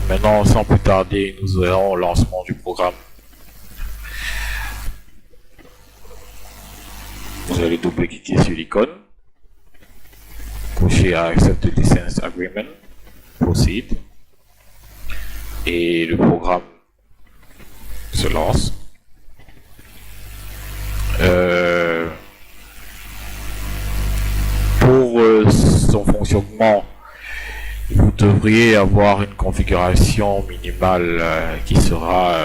Maintenant, sans plus tarder, nous verrons le lancement du programme. Vous allez double-cliquer sur l'icône, cocher Accept the License Agreement, Proceed, et le programme se lance. Pour son fonctionnement, vous devriez avoir une configuration minimale qui sera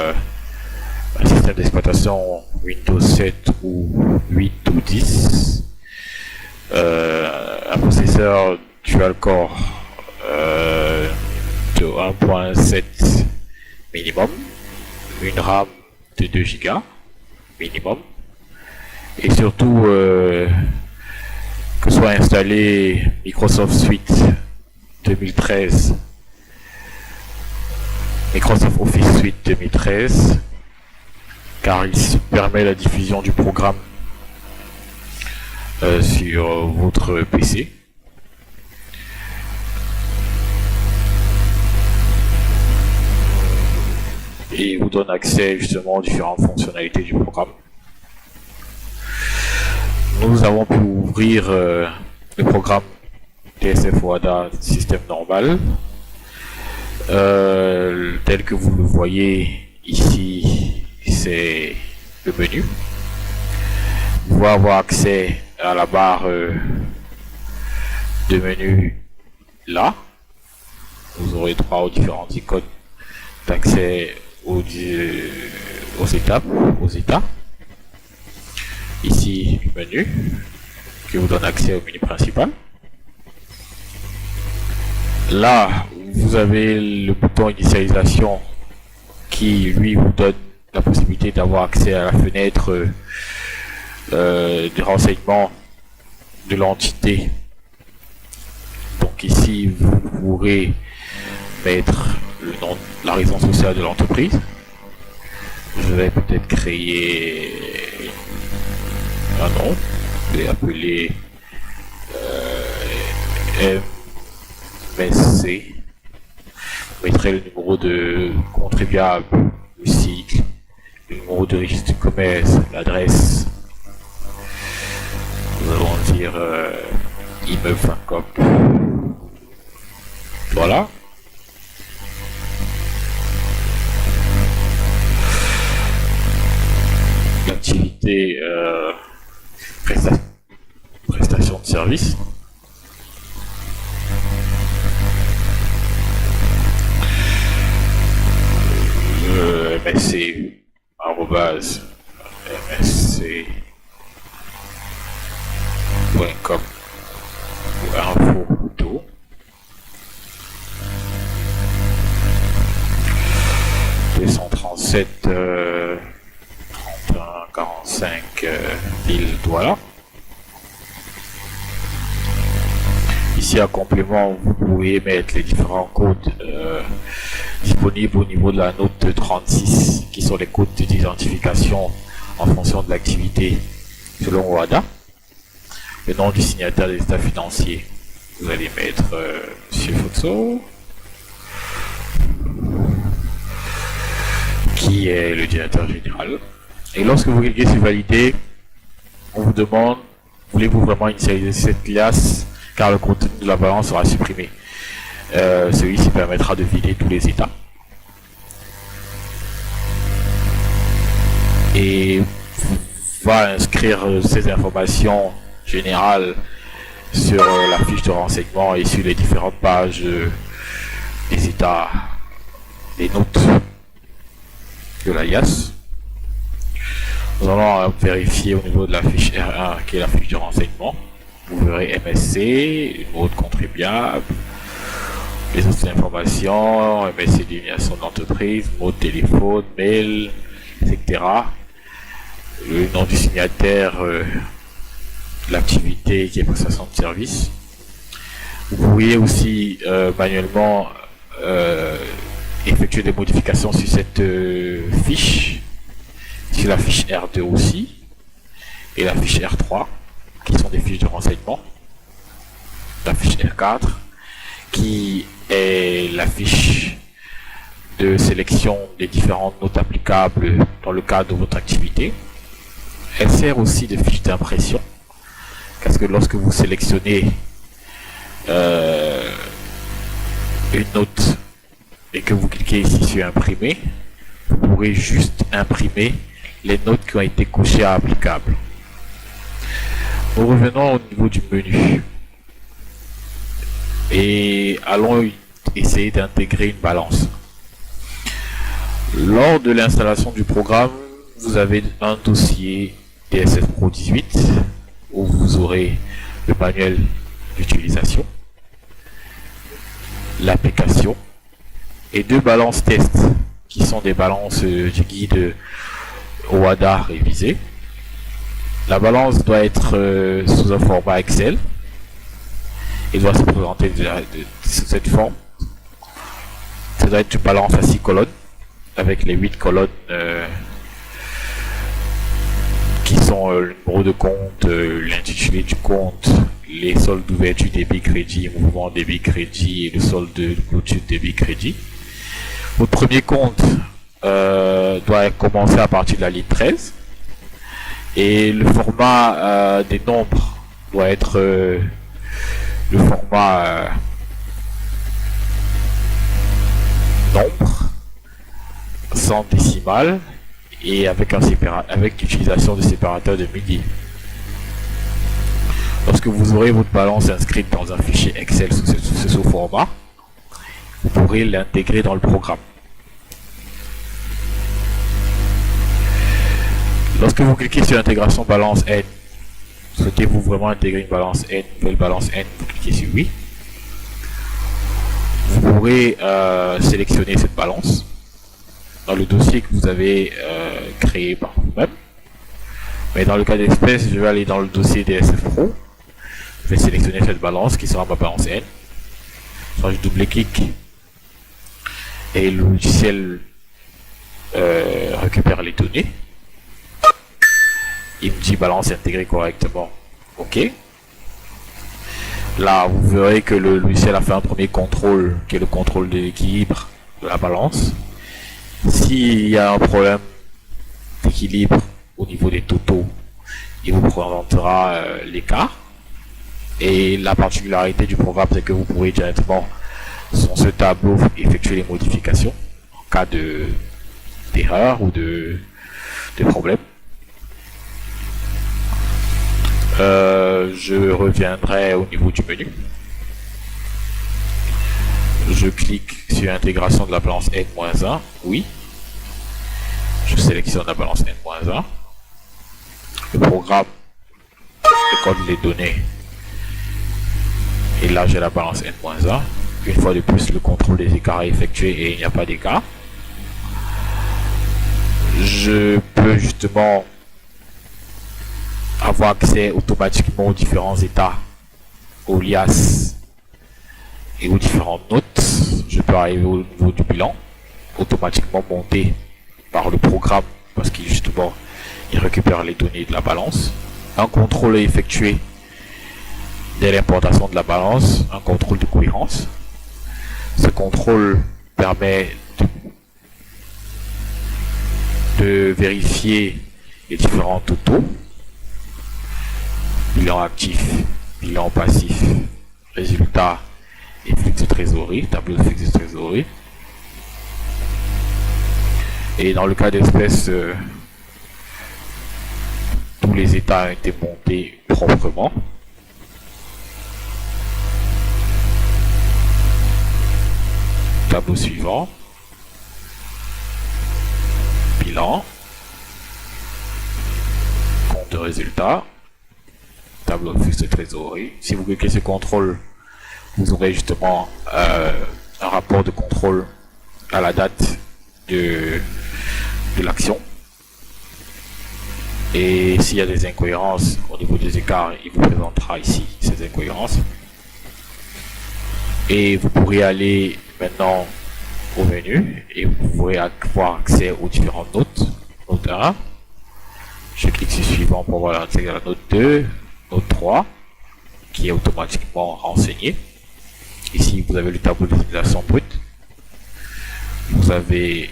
un système d'exploitation Windows 7 ou 8 ou 10, un processeur dual-core de 1.7 minimum, une RAM de 2 Go minimum, et surtout que soit installé Microsoft Suite 2013, Microsoft Office Suite 2013, car il permet la diffusion du programme sur votre PC. Et vous donne accès justement aux différentes fonctionnalités du programme. Nous avons pu ouvrir le programme TSF OADA système normal, tel que vous le voyez ici. C'est le menu. Vous pouvez avoir accès à la barre de menu là. Vous aurez droit aux différentes icônes d'accès aux étapes, aux états. Ici, le menu qui vous donne accès au menu principal. Là, vous avez le bouton initialisation qui, lui, vous donne la possibilité d'avoir accès à la fenêtre des renseignements de l'entité. Donc ici, vous pourrez mettre le nom, la raison sociale de l'entreprise. Je vais peut-être créer un nom. Je vais appeler MSC. Je mettrai le numéro de contribuable, le cycle, le numéro de registre de commerce, l'adresse. Nous allons dire immeuble Fincop. Voilà. L'activité prestation de service. MSC arrobase msc.com ou info plutôt. $237 31 45 000 $. Ici, en complément, vous pouvez mettre les différents codes disponibles au niveau de la note 36, qui sont les codes d'identification en fonction de l'activité selon OADA. Le nom du signataire des états financiers, vous allez mettre Monsieur Futso, qui est le directeur général. Et lorsque vous cliquez sur valider, on vous demande, voulez-vous vraiment initialiser cette liasse, car le contenu de la balance sera supprimé. Celui-ci permettra de vider tous les états. Et va inscrire ces informations générales sur la fiche de renseignement et sur les différentes pages des états, des notes de l'alias. Nous allons vérifier au niveau de la fiche R1 qui est la fiche de renseignement. Vous verrez MSC, le numéro de contribuable, les autres informations, MSC désignation d'entreprise, mot de téléphone, mail, etc. Le nom du signataire, l'activité qui est prestation de service. Vous pourriez aussi manuellement effectuer des modifications sur cette fiche, sur la fiche R2 aussi, et la fiche R3, qui sont des fiches de renseignement. La fiche R4, qui est la fiche de sélection des différentes notes applicables dans le cadre de votre activité. Elle sert aussi de fiche d'impression, parce que lorsque vous sélectionnez une note et que vous cliquez ici sur imprimer, vous pourrez juste imprimer les notes qui ont été cochées à applicables. Nous revenons au niveau du menu et allons essayer d'intégrer une balance. Lors de l'installation du programme, vous avez un dossier DSF Pro 18 où vous aurez le manuel d'utilisation, l'application et 2 balances tests qui sont des balances du guide OHADA révisé. La balance doit être sous un format Excel et doit se présenter sous cette forme. Ça doit être une balance à 6 colonnes avec les 8 colonnes qui sont le numéro de compte, l'intitulé du compte, les soldes d'ouverture débit-crédit, mouvement débit-crédit et le solde de clôture débit-crédit. Votre premier compte doit commencer à partir de la ligne 13 et le format des nombres doit être le format nombre sans décimale et avec l'utilisation de séparateur de midi. Lorsque vous aurez votre balance inscrite dans un fichier Excel sous ce format, vous pourrez l'intégrer dans le programme. Lorsque vous cliquez sur l'intégration balance N, souhaitez-vous vraiment intégrer une balance N, une nouvelle balance N, vous cliquez sur oui. Vous pourrez sélectionner cette balance dans le dossier que vous avez créé par vous-même. Mais dans le cas d'espèce, je vais aller dans le dossier DSF Pro. Je vais sélectionner cette balance qui sera ma balance N. Soit je double-clique et le logiciel récupère les données. Il me dit balance intégrée correctement. OK. Là, vous verrez que le logiciel a fait un premier contrôle qui est le contrôle de l'équilibre de la balance. S'il y a un problème d'équilibre au niveau des totaux, il vous présentera l'écart. Et la particularité du programme, c'est que vous pourrez directement sur ce tableau effectuer les modifications en cas d'erreur ou de problème. Je reviendrai au niveau du menu. Je clique sur intégration de la balance N-1, oui. Je sélectionne la balance N-1. Le programme code les données. Et là j'ai la balance N-1. Une fois de plus, le contrôle des écarts est effectué et il n'y a pas d'écart. Je peux justement avoir accès automatiquement aux différents états, aux liasses et aux différentes notes. Je peux arriver au niveau du bilan, automatiquement monté par le programme parce qu'il justement il récupère les données de la balance. Un contrôle est effectué dès l'importation de la balance, un contrôle de cohérence. Ce contrôle permet de vérifier les différents totaux, bilan actif, bilan passif, résultat et flux de trésorerie, tableau de flux de trésorerie. Et dans le cas d'espèce, tous les états ont été montés proprement. Tableau suivant, bilan, compte de résultat, tableau de flux de trésorerie. Si vous cliquez sur contrôle, vous aurez justement un rapport de contrôle à la date de l'action. Et s'il y a des incohérences au niveau des écarts, il vous présentera ici ces incohérences. Et vous pourrez aller maintenant au menu et vous pourrez avoir accès aux différentes notes. Note 1. Je clique sur suivant pour avoir accès à la note 2, note 3, qui est automatiquement renseignée. Ici, vous avez le tableau d'utilisation brute. Vous avez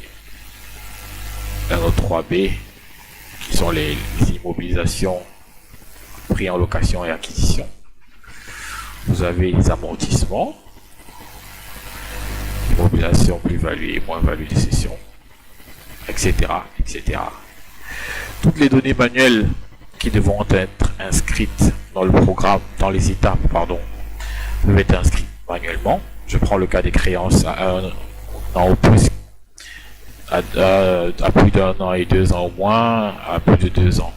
un autre 3B qui sont les immobilisations, prix en location et acquisition. Vous avez les amortissements, immobilisation, plus-value et moins-value des cessions, etc., etc. Toutes les données manuelles qui devront être inscrites dans le programme, dans les étapes, pardon, peuvent être inscrites manuellement. Je prends le cas des créances à 1 an ou plus, à plus d'1 an et 2 ans au moins, à plus de 2 ans.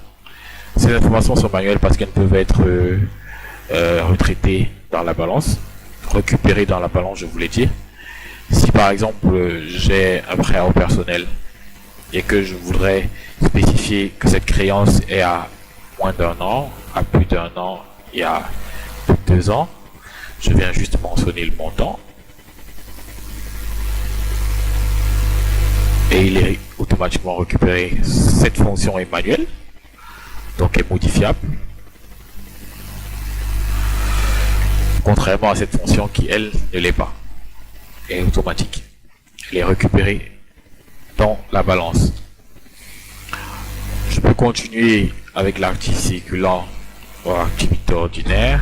Ces informations sont manuelles parce qu'elles peuvent être retraitées dans la balance, récupérées dans la balance, je vous l'ai dit. Si par exemple j'ai un prêt au personnel et que je voudrais spécifier que cette créance est à moins d'1 an, à plus d'1 an et à plus de 2 ans, je viens juste mentionner le montant et il est automatiquement récupéré. Cette fonction est manuelle, donc est modifiable, contrairement à cette fonction qui elle ne l'est pas, est automatique. Elle est récupérée dans la balance. Je peux continuer avec l'article circulant ou activité ordinaire,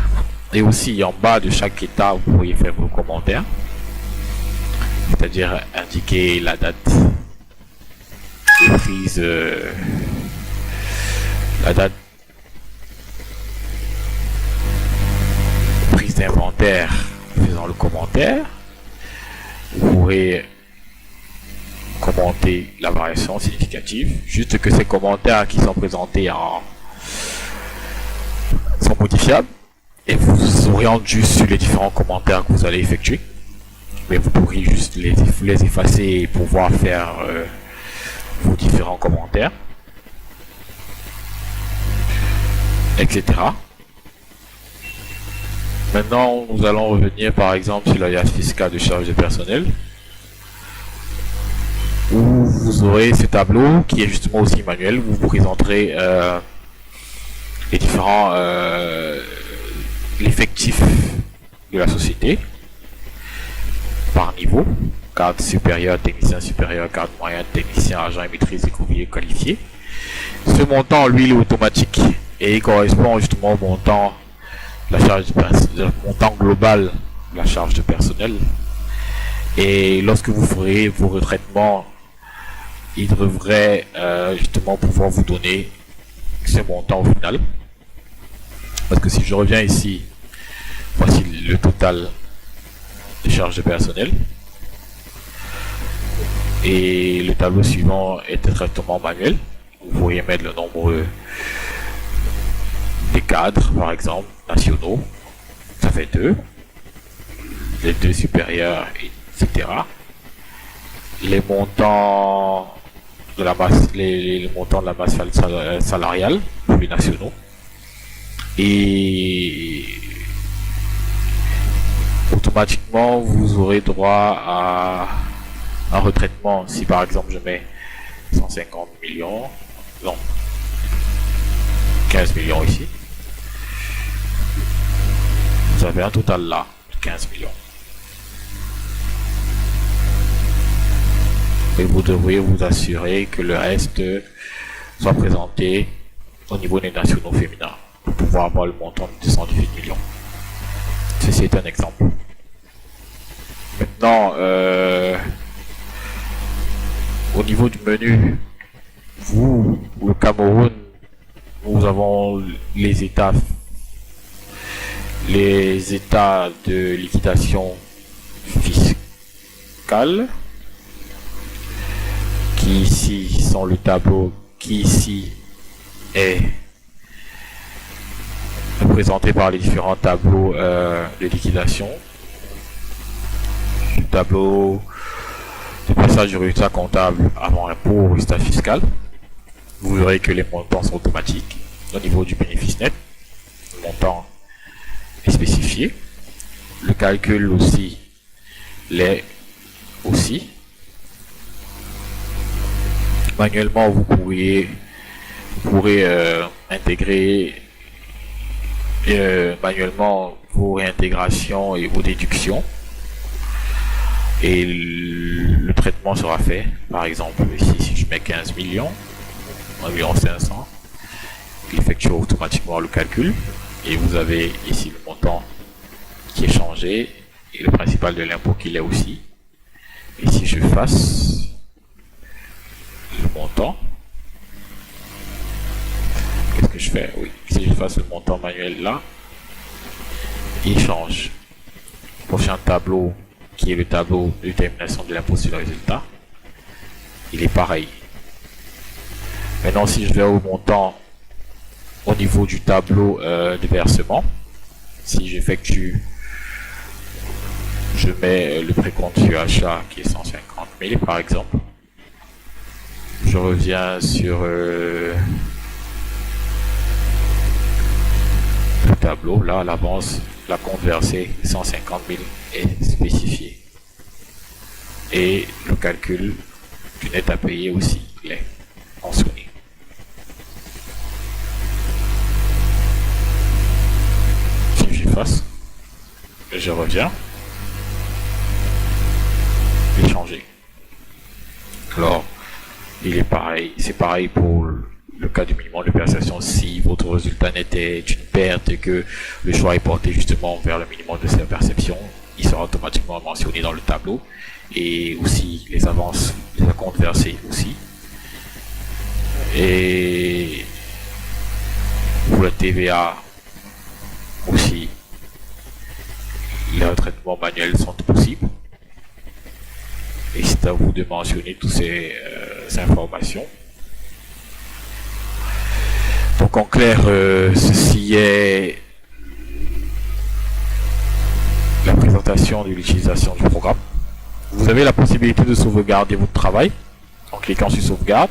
et aussi en bas de chaque état vous pourriez faire vos commentaires, c'est-à-dire indiquer la date de prise, prise d'inventaire faisant le commentaire. Vous pourrez commenter la variation significative, juste que ces commentaires qui sont présentés sont modifiables et vous oriente juste sur les différents commentaires que vous allez effectuer, mais vous pourrez juste les effacer et pouvoir faire vos différents commentaires, etc. Maintenant, nous allons revenir par exemple sur l'alias fiscal de charge de personnel, où vous aurez ce tableau qui est justement aussi manuel. Vous vous présenterez les différents l'effectif de la société par niveau: cadre supérieur, technicien supérieur, cadre moyen, technicien, agent et maîtrise et ouvrier qualifié. Ce montant, lui, il est automatique et il correspond justement au montant de la charge le montant global de la charge de personnel. Et lorsque vous ferez vos retraitements, il devrait justement pouvoir vous donner ce montant au final. Parce que si je reviens ici, voici le total des charges de personnel. Et le tableau suivant est un traitement manuel. Vous pourriez mettre le nombre des cadres, par exemple, nationaux. Ça fait 2. Les 2 supérieurs, etc. Les montants de la masse, les montants de la masse salariale pour les nationaux. Et automatiquement vous aurez droit à un retraitement. Si par exemple je mets 150 millions, non, 15 millions ici, vous avez un total là de 15 millions. Et vous devriez vous assurer que le reste soit présenté au niveau des nationaux féminins pour pouvoir avoir le montant de 218 millions. Ceci est un exemple. Maintenant, au niveau du menu, le Cameroun, nous avons les états de liquidation fiscale, qui ici sont le tableau qui ici est présenté par les différents tableaux de liquidation. Le tableau de passage du résultat comptable avant impôt au résultat fiscal. Vous verrez que les montants sont automatiques. Au niveau du bénéfice net, le montant est spécifié. Le calcul aussi l'est aussi. Manuellement, vous pourrez intégrer manuellement vos réintégrations et vos déductions. Et le traitement traitement sera fait. Par exemple, ici, si je mets 15 millions, 1,5 million, il effectue automatiquement le calcul. Et vous avez ici le montant qui est changé et le principal de l'impôt qu'il est aussi. Et si je fasse le montant, qu'est-ce que je fais? Oui, si je fasse le montant manuel là, il change. Prochain tableau, qui est le tableau de détermination de l'impôt sur le résultat, il est pareil. Maintenant, si je vais au montant au niveau du tableau de versement, si j'effectue, je mets le précompte sur achat qui est 150 000 par exemple. Je reviens sur le tableau, là l'avance, la compte versée 150 000 est spécifié. Et le calcul du net à payer aussi est mentionné. Si j'efface, je reviens, et changer. Alors, il est pareil, c'est pareil pour le cas du minimum de perception. Si votre résultat net est une perte et que le choix est porté justement vers le minimum de cette perception, il sera automatiquement mentionné dans le tableau. Et aussi les avances, les comptes versés aussi. Et pour la TVA aussi, les retraitements manuels sont possibles. Et c'est à vous de mentionner toutes ces informations. Donc en clair, ceci est la présentation de l'utilisation du programme. Vous avez la possibilité de sauvegarder votre travail en cliquant sur sauvegarde.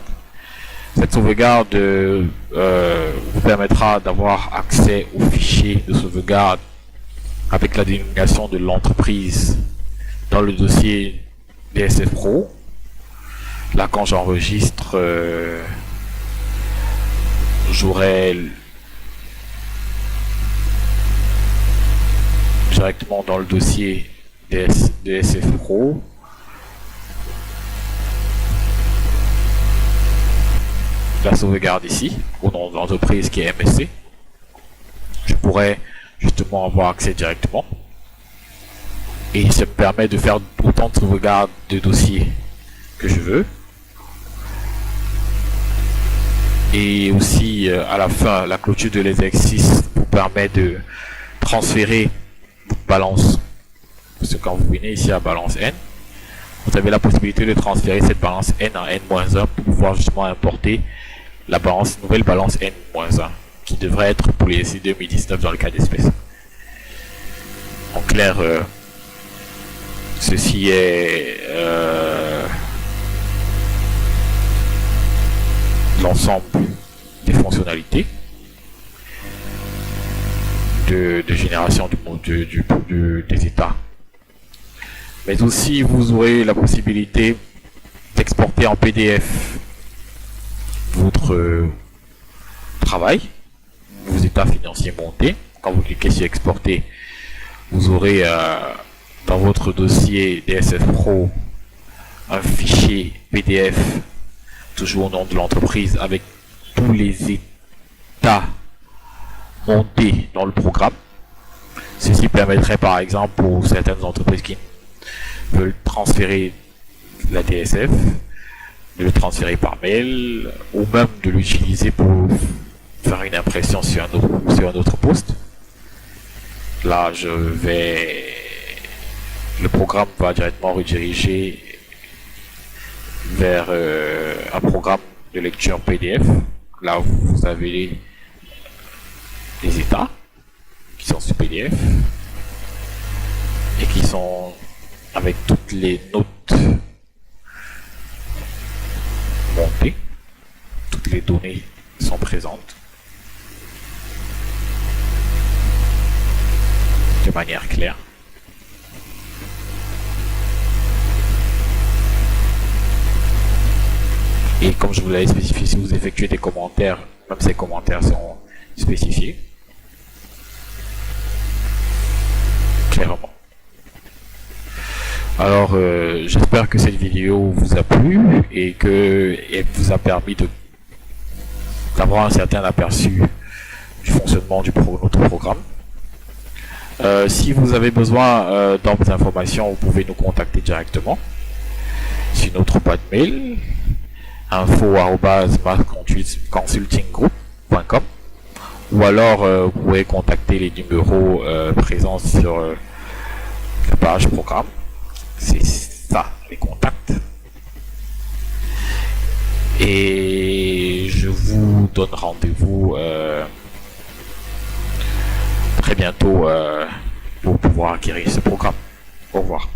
Cette sauvegarde vous permettra d'avoir accès aux fichiers de sauvegarde avec la dénomination de l'entreprise dans le dossier DSF Pro. Là, quand j'enregistre, j'aurai directement dans le dossier DSF Pro la sauvegarde ici au nom de l'entreprise qui est MSC. Je pourrais justement avoir accès directement et ça me permet de faire autant de sauvegardes de dossiers que je veux. Et aussi à la fin, la clôture de l'exercice vous permet de transférer votre balance. Parce que quand vous venez ici à balance N, vous avez la possibilité de transférer cette balance N en N-1 pour pouvoir justement importer la nouvelle balance N-1 qui devrait être pour l'exercice 2019 dans le cas d'espèce. En clair, ceci est l'ensemble des fonctionnalités de génération des états. Mais aussi vous aurez la possibilité d'exporter en PDF votre travail, vos états financiers montés. Quand vous cliquez sur exporter, vous aurez dans votre dossier DSF Pro un fichier PDF toujours au nom de l'entreprise avec tous les états montés dans le programme. Ceci permettrait par exemple pour certaines entreprises qui veulent transférer la DSF, de le transférer par mail ou même de l'utiliser pour faire une impression sur un autre poste. Là, le programme va directement rediriger vers un programme de lecture PDF. Là, vous avez les états qui sont sur PDF et qui sont avec toutes les notes montées, toutes les données sont présentes de manière claire. Et comme je vous l'avais spécifié, si vous effectuez des commentaires, même ces commentaires sont spécifiés clairement. Alors, j'espère que cette vidéo vous a plu et que elle vous a permis d'avoir un certain aperçu du fonctionnement notre programme. Si vous avez besoin d'autres informations, vous pouvez nous contacter directement sur notre boîte mail info@massconsultinggroup.com, ou alors vous pouvez contacter les numéros présents sur la page programme. C'est ça, les contacts. Et je vous donne rendez-vous très bientôt pour pouvoir acquérir ce programme. Au revoir.